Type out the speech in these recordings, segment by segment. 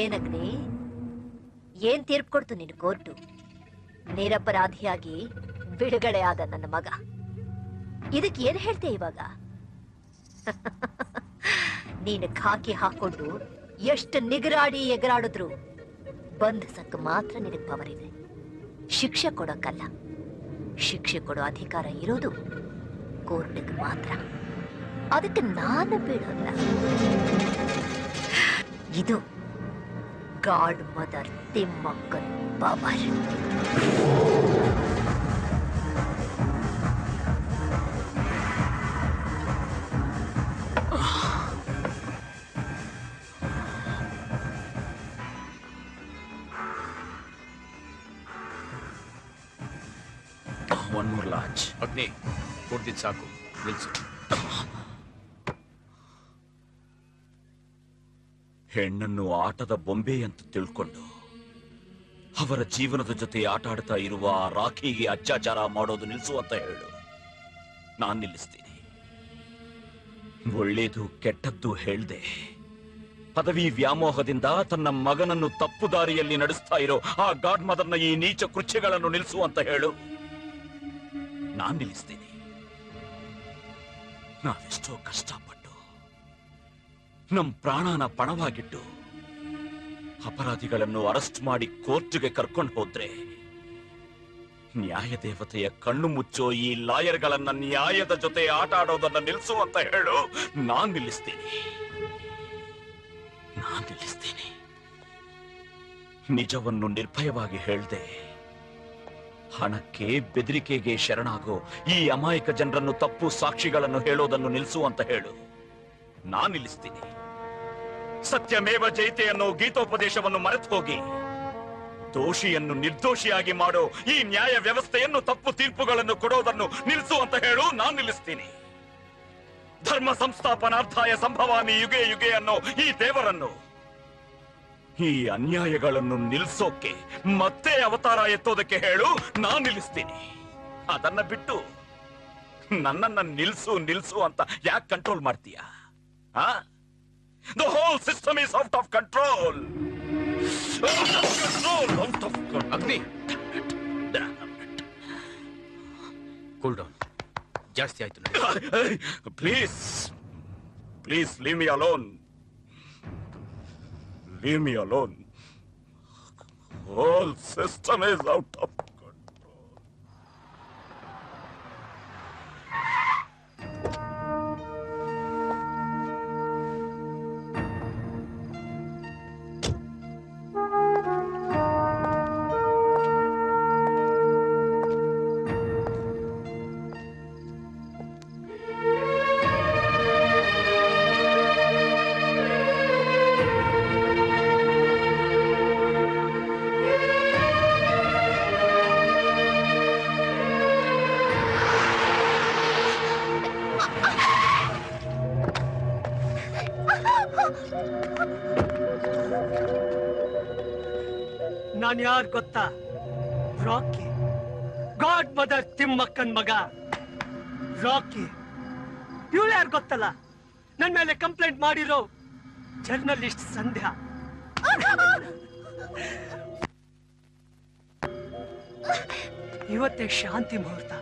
ಏನಗ್ನಿ ಏನ್ ತೀರ್ಪು ಕೊಡ್ತು ನಿನ್ ಕೋರ್ಟು? ನಿರಪರಾಧಿಯಾಗಿ ಬಿಡುಗಡೆ ಆದ ನನ್ನ ಮಗ. ಇದಕ್ಕೆ ಏನ್ ಹೇಳ್ತೆ ಇವಾಗ? ನೀನು ಖಾಕಿ ಹಾಕೊಂಡು ಎಷ್ಟು ನಿಗರಾಡಿ ಎಗರಾಡಿದ್ರು ಬಂಧಿಸಕ್ಕೆ ಮಾತ್ರ ನಿನಗೆ ಪವರ್ ಇದೆ, ಶಿಕ್ಷೆ ಕೊಡೋಕ್ಕಲ್ಲ. ಶಿಕ್ಷೆ ಕೊಡೋ ಅಧಿಕಾರ ಇರೋದು ಕೋರ್ಟ್ಗೆ ಮಾತ್ರ. ಅದಕ್ಕೆ ನಾನು ಬಿಡೋಲ್ಲ. ಇದು ಗಾಡ್ ಮದರ್ ತಿಮ್ಮಕ್ಕನ್ power. One more launch. Agni, ಕೊಡ್ತಿದ್ ಸಾಕು, ನಿಲ್ಸು. ಹೆಣ್ಣನ್ನು ಆಟದ ಬೊಂಬೆ ಅಂತ ತಿಳ್ಕೊಂಡು ಅವರ ಜೀವನದ ಜೊತೆ ಆಟ ಆಡ್ತಾ ಇರುವ ರಾಖಿಗೆ ಅತ್ಯಾಚಾರ ಮಾಡೋದು ನಿಲ್ಸು ಅಂತ ಹೇಳು. ನಾನ್ ನಿಲ್ಲಿಸ್ತೀನಿ. ಒಳ್ಳೇದು ಕೆಟ್ಟದ್ದು ಹೇಳ್ದೆ ಪದವಿ ವ್ಯಾಮೋಹದಿಂದ ತನ್ನ ಮಗನನ್ನು ತಪ್ಪು ದಾರಿಯಲ್ಲಿ ನಡೆಸ್ತಾ ಇರೋ ಆ ಗಾಡ್ ಮದರ್ನ ಈ ನೀಚ ಕೃತ್ಯಗಳನ್ನು ನಿಲ್ಲಿಸು ಅಂತ ಹೇಳು. ನಾನ್ ನಿಲ್ಲಿಸ್ತೀನಿ. ನಾವೆಷ್ಟೋ ಕಷ್ಟಪಟ್ಟು ನಮ್ ಪ್ರಾಣನ ಪಣವಾಗಿಟ್ಟು ಅಪರಾಧಿಗಳನ್ನು ಅರೆಸ್ಟ್ ಮಾಡಿ ಕೋರ್ಟ್ಗೆ ಕರ್ಕೊಂಡು ಹೋದ್ರೆ ನ್ಯಾಯ ದೇವತೆಯ ಕಣ್ಣು ಮುಚ್ಚೋ ಈ ಲಾಯರ್ಗಳನ್ನ ನ್ಯಾಯದ ಜೊತೆ ಆಟ ಆಡೋದನ್ನ ನಿಲ್ಲಿಸು ಅಂತ ಹೇಳು. ನಾನ್ ನಿಲ್ಲಿಸ್ತೀನಿ. ನಿಜವನ್ನು ನಿರ್ಭಯವಾಗಿ ಹೇಳ್ದೆ ಹಣಕ್ಕೆ ಬೆದರಿಕೆಗೆ ಶರಣಾಗೋ ಈ ಅಮಾಯಕ ಜನರನ್ನು ತಪ್ಪು ಸಾಕ್ಷಿಗಳನ್ನು ಹೇಳೋದನ್ನು ನಿಲ್ಲಿಸು ಅಂತ ಹೇಳು. ನಾನ್ ನಿಲ್ಲಿಸ್ತೀನಿ. ಸತ್ಯಮೇವ ಜಯತೆ ಅನ್ನೋ ಗೀತೋಪದೇಶವನ್ನು ಮರೆತು ಹೋಗಿ ದೋಷಿಯನ್ನು ನಿರ್ದೋಷಿಯಾಗಿ ಮಾಡೋ ಈ ನ್ಯಾಯ ವ್ಯವಸ್ಥೆಯನ್ನು ತಪ್ಪು ತೀರ್ಪುಗಳನ್ನು ಕೊಡೋದನ್ನು ನಿಲ್ಲಿಸು ಅಂತ ಹೇಳು. ನಾನ್ ನಿಲ್ಲಿಸ್ತೀನಿ. ಧರ್ಮ ಸಂಸ್ಥಾಪನಾರ್ಥಾಯ ಸಂಭವಾಮಿ ಯುಗೆ ಯುಗೆ ಅನ್ನೋ ಈ ದೇವರನ್ನು ಈ ಅನ್ಯಾಯಗಳನ್ನು ನಿಲ್ಲಿಸೋಕೆ ಮತ್ತೆ ಅವತಾರ ಎತ್ತೋದಕ್ಕೆ ಹೇಳು. ನಾನ್ ನಿಲ್ಲಿಸ್ತೀನಿ. ಅದನ್ನ ಬಿಟ್ಟು ನನ್ನನ್ನ ನಿಲ್ಸು ನಿಲ್ಸು ಅಂತ ಯಾಕೆ ಕಂಟ್ರೋಲ್ ಮಾಡ್ತೀಯಾ? The whole system is out of control. Out of control. ಅಗ್ನಿ, ಕೂಲ್ ಡೌನ್. ಜಾಸ್ತಿ ಆಯ್ತು. Please, please leave me alone. Leave me alone. Whole system is out of control. ನಾನು ಯಾರು ಗೊತ್ತಾ? ರಾಕಿ, ಗಾಡ್ ಮದರ್ ತಿಮ್ಮಕ್ಕನ್ ಮಗ ರಾಕಿ. ಇವಳು ಯಾರು ಗೊತ್ತಲ್ಲ? ನನ್ನ ಮೇಲೆ ಕಂಪ್ಲೇಂಟ್ ಮಾಡಿರೋ ಜರ್ನಲಿಸ್ಟ್ ಸಂಧ್ಯಾ. ಇವತ್ತೇ ಶಾಂತಿ ಮುಹೂರ್ತ.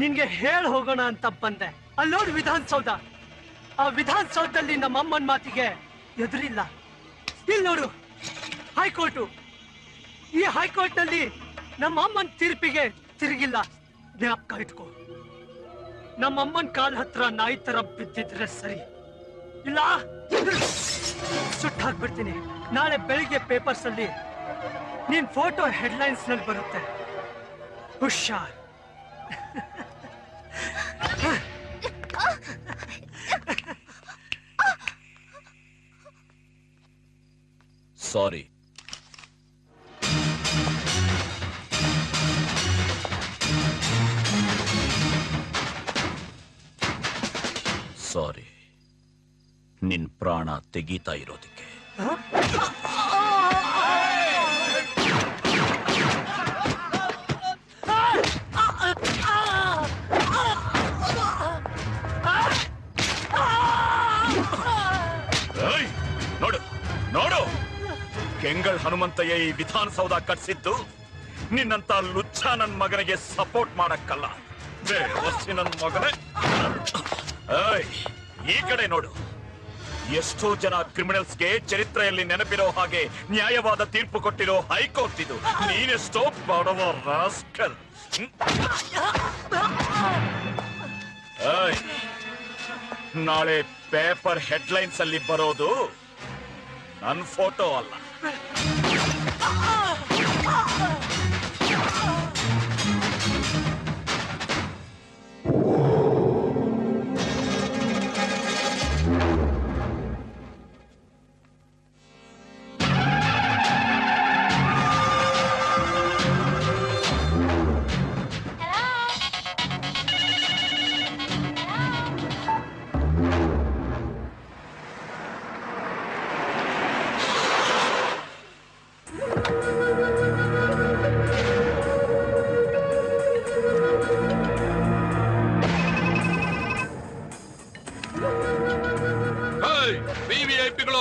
ನಿನ್ಗೆ ಹೇಳಿ ಹೋಗೋಣ ಅಂತ ಬಂದೆ. ಅಲ್ಲೋಡು ವಿಧಾನಸೌಧ. ಆ ವಿಧಾನಸೌಧದಲ್ಲಿ ನಮ್ಮ ಅಮ್ಮನ ಮಾತಿಗೆ ಎದುರಿಲ್ಲ. ಇಲ್ಲಿ ನೋಡು ಹೈಕೋರ್ಟು. ಈ ಹೈಕೋರ್ಟ್ ನಲ್ಲಿ ನಮ್ಮ ಅಮ್ಮನ ತೀರ್ಪಿಗೆ ತಿರುಗಿಲ್ಲ. ಜ್ಞಾಪಕ ಇಟ್ಕೋ. ನಮ್ಮ ಅಮ್ಮನ ಕಾಲ್ ಹತ್ರ ನಾಯಿ ತರ ಬಿದ್ದಿದ್ರೆ ಸರಿ, ಇಲ್ಲ ಸುಟ್ಟಾಕ್ಬಿಡ್ತೀನಿ. ನಾಳೆ ಬೆಳಿಗ್ಗೆ ಪೇಪರ್ಸ್ ಅಲ್ಲಿ ನೀನ್ ಫೋಟೋ ಹೆಡ್ಲೈನ್ಸ್ ನಲ್ಲಿ ಬರುತ್ತೆ. ಹುಷಾರ್. ಸಾರಿ. ಸಾರಿ, ನಿನ್ ಪ್ರಾಣ ತೆಗೀತಾ ಇರೋದಕ್ಕೆ. ಕೆಂಗಳ್ ಹನುಮಂತಯ್ಯ ಈ ವಿಧಾನಸೌಧ ಕಟ್ಸಿದ್ದು ನಿನ್ನಂತ ಲುಚ್ಚ ನನ್ ಮಗನಿಗೆ ಸಪೋರ್ಟ್ ಮಾಡಕ್ಕಲ್ಲ. ನನ್ ಮಗನೇ, ಈ ಕಡೆ ನೋಡು. ಎಷ್ಟೋ ಜನ ಕ್ರಿಮಿನಲ್ಸ್ಗೆ ಚರಿತ್ರೆಯಲ್ಲಿ ನೆನಪಿರೋ ಹಾಗೆ ನ್ಯಾಯವಾದ ತೀರ್ಪು ಕೊಟ್ಟಿರೋ ಹೈಕೋರ್ಟ್ ಇದು. ನೀನೆಷ್ಟೋ ಬಡವ ರಾಸ್ಕಲ್. ನಾಳೆ ಪೇಪರ್ ಹೆಡ್ಲೈನ್ಸ್ ಅಲ್ಲಿ ಬರೋದು ನನ್ ಫೋಟೋ ಅಲ್ಲ.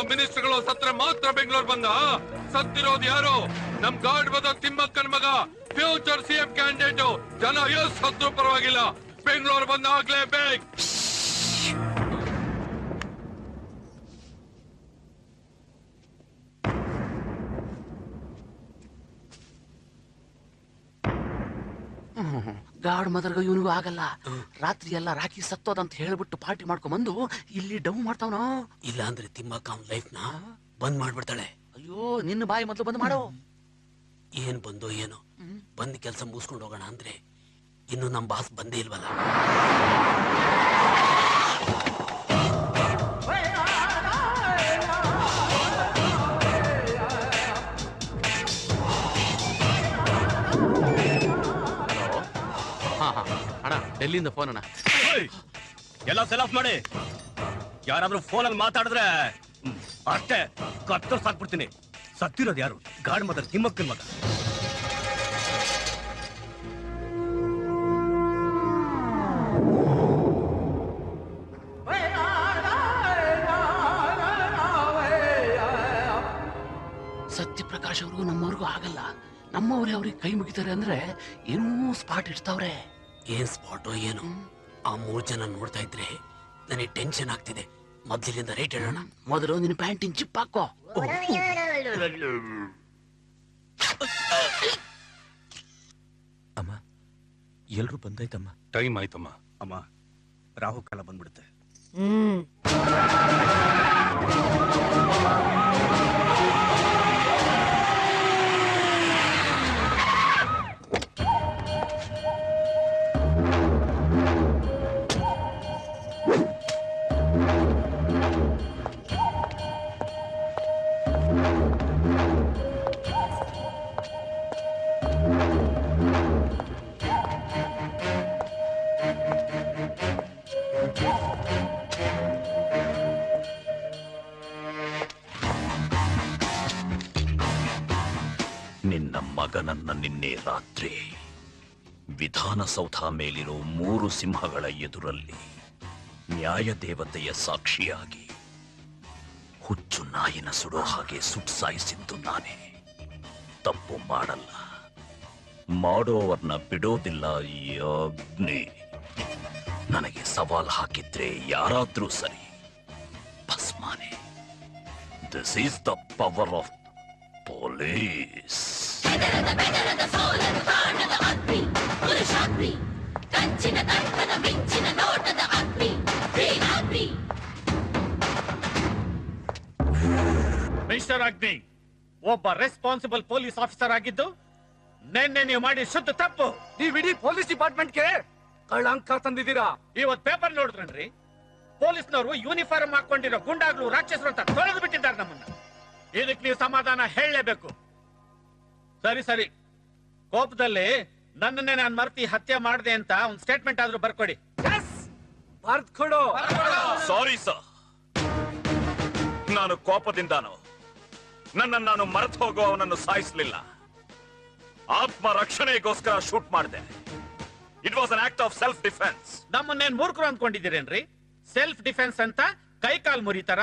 ಮಿನಿಸ್ಟರ್ಗಳು ಸತ್ರ ಮಾತ್ರ ಬೆಂಗಳೂರು ಬಂದ. ಸತ್ತಿರೋದು ಯಾರು? ನಮ್ ಗಾಡ್ ಬದ ತಿಮ್ಮಕ್ಕನ ಮಗ, ಫ್ಯೂಚರ್ ಸಿಎಂ ಕ್ಯಾಂಡಿಡೇಟ್. ಜನ ಎಷ್ಟು ಸತ್ರು ಪರವಾಗಿಲ್ಲ, ಬೆಂಗಳೂರು ಬಂದ ಆಗ್ಲೇಬೇಕು. ಗಾಡ್ ಮದರ್ಗ ಇವನಿಗೂ ಆಗಲ್ಲ. ರಾತ್ರಿ ಎಲ್ಲ ರಾಖಿ ಸತ್ತೋದಂತ ಹೇಳ್ಬಿಟ್ಟು ಪಾರ್ಟಿ ಮಾಡ್ಕೊಂಡ್ಬಂದು ಇಲ್ಲಿ ಡೌ ಮಾಡ್ತಾವನ. ಇಲ್ಲ ಅಂದ್ರೆ ತಿಮ್ಮಕ್ಕ ಅವನ್ ಲೈಫ್ ನ ಬಂದ್ ಮಾಡ್ಬಿಡ್ತಾಳೆ. ಅಯ್ಯೋ, ನಿನ್ನ ಬಾಯಿ ಮೊದಲು ಬಂದ್ ಮಾಡೋ. ಏನ್ ಬಂದೋ ಏನೋ, ಬಂದ್ ಕೆಲ್ಸ ಮುಗಿಸ್ಕೊಂಡು ಹೋಗೋಣ ಅಂದ್ರೆ ಇನ್ನು ನಮ್ ಬಾಸ್ ಬಂದೇ ಇಲ್ವಲ್ಲ. ಅಣ್ಣ, ಡೆಲ್ಲಿಯಿಂದ ಫೋನ್ ಅಣ್ಣ. ಎಲ್ಲ ಸೆಲ್ ಆಫ್ ಮಾಡಿ. ಯಾರಾದ್ರೂ ಫೋನಲ್ಲಿ ಮಾತಾಡಿದ್ರೆ ಅಷ್ಟೇ ಕತ್ತು ಸಾಕ್ಬಿಡ್ತೀನಿ. ಸತ್ತಿರೋದು ಯಾರು? ಗಾಡ್ ಮದರ್ ತಿಮ್ಮಕ್ಕನ ಮಗ. ಸತ್ಯಪ್ರಕಾಶ್ ಅವ್ರಿಗೂ ನಮ್ಮವ್ರಿಗೂ ಆಗಲ್ಲ. ನಮ್ಮವ್ರೆ ಅವ್ರಿಗೆ ಕೈ ಮುಗಿತಾರೆ ಅಂದ್ರೆ ಏನೂ ಸ್ಪಾಟ್ ಇಡ್ತಾವ್ರೆ. ಏನ್ ಸ್ಪಾಟೋ ಏನು? ಆ 3 ಜನ ನೋಡ್ತಾ ಇದ್ರೆ ನನಗೆ ಟೆನ್ಷನ್ ಆಗ್ತಿದೆ. ಮೊದ್ಲಿಂದ ರೈಟ್ ಹೇಳೋಣ. ಮೊದಲು ನಿನ್ನ ಪ್ಯಾಂಟಿನ ಚಿಪ್ ಹಾಕೋ. ಅಮ್ಮ, ಎಲ್ರು ಬಂದಾಯ್ತಮ್ಮ. ಟೈಮ್ ಆಯ್ತಮ್ಮ. ಅಮ್ಮ, ರಾಹುಕಾಲ ಬಂದ್ಬಿಡುತ್ತೆ. ನಿನ್ನ ಮಗನನ್ನ ನಿನ್ನೆ ರಾತ್ರಿ ವಿಧಾನಸೌಧ ಮೇಲಿರೋ 3 ಸಿಂಹಗಳ ಎದುರಲ್ಲಿ ನ್ಯಾಯದೇವತೆಯ ಸಾಕ್ಷಿಯಾಗಿ ಹುಚ್ಚು ನಾಯಿನ ಸುಡೋ ಹಾಗೆ ಸುಟ್ಸಾಯಿಸಿದ್ದು ನಾನೇ. ತಪ್ಪು ಮಾಡಲ್ಲ, ಮಾಡೋವರ್ನ ಬಿಡೋದಿಲ್ಲ ಈ ಅಗ್ನಿ. ನನಗೆ ಸವಾಲ್ ಹಾಕಿದ್ರೆ ಯಾರಾದ್ರೂ ಸರಿ, ಭಸ್ಮಾನೆ. This is the power of police. Mister Agni, ಒಬ್ಬ ರೆಸ್ಪಾನ್ಸಿಬಲ್ ಪೊಲೀಸ್ ಆಫೀಸರ್ ಆಗಿದ್ದು ನಿನ್ನೆ ನೀವು ಮಾಡಿ ಶುದ್ಧ ತಪ್ಪು. ನೀವ್ ಇಡೀ ಪೊಲೀಸ್ ಡಿಪಾರ್ಟ್ಮೆಂಟ್ಗೆ ಕಳ್ಳಂಕ ತಂದಿದ್ದೀರಾ. ಇವತ್ ಪೇಪರ್ ನೋಡಿದ್ರನ್ರಿ, ಪೊಲೀಸ್ನವರು ಯೂನಿಫಾರ್ಮ್ ಹಾಕೊಂಡಿರೋ ಗುಂಡಾಗ್ಲು ರಾಕ್ಷಸರು ಅಂತ ತೊಳೆದು ಬಿಟ್ಟಿದ್ದಾರೆ ನಮ್ಮನ್ನ. ಇದಕ್ಕೆ ನೀವು ಸಮಾಧಾನ ಹೇಳಲೇಬೇಕು. ಸರಿ ಸರಿ, ಕೋಪದಲ್ಲಿ ನನ್ನನ್ನೇ ನಾನು ಮರ್ತಿ ಹತ್ಯೆ ಮಾಡಿದೆ ಅಂತ ಒಂದು ಸ್ಟೇಟ್ಮೆಂಟ್ ಆದ್ರೂ ಬರ್ಕೊಡಿ. ಬರ್ದ್ಕೊಡು. ಸಾರಿ ಸರ್, ನಾನು ಕೋಪದಿಂದಾನು ನನ್ನನ್ನು ನಾನು ಮರೆತು ಹೋಗೋ ಅವನನ್ನು ಸಾಯಿಸಲಿಲ್ಲ. ಆತ್ಮ ರಕ್ಷಣೆಗೋಸ್ಕರ ಶೂಟ್ ಮಾಡಿದೆ. It was an act of self defence. ನಮ್ಮನ್ನೇನ್ ಮೂರ್ಖರು ಅಂದ್ಕೊಂಡಿದ್ದೀರೇನ್ರಿ? ಸೆಲ್ಫ್ ಡಿಫೆನ್ಸ್ ಅಂತ ಕೈ ಕಾಲ್ ಮುರಿತಾರ,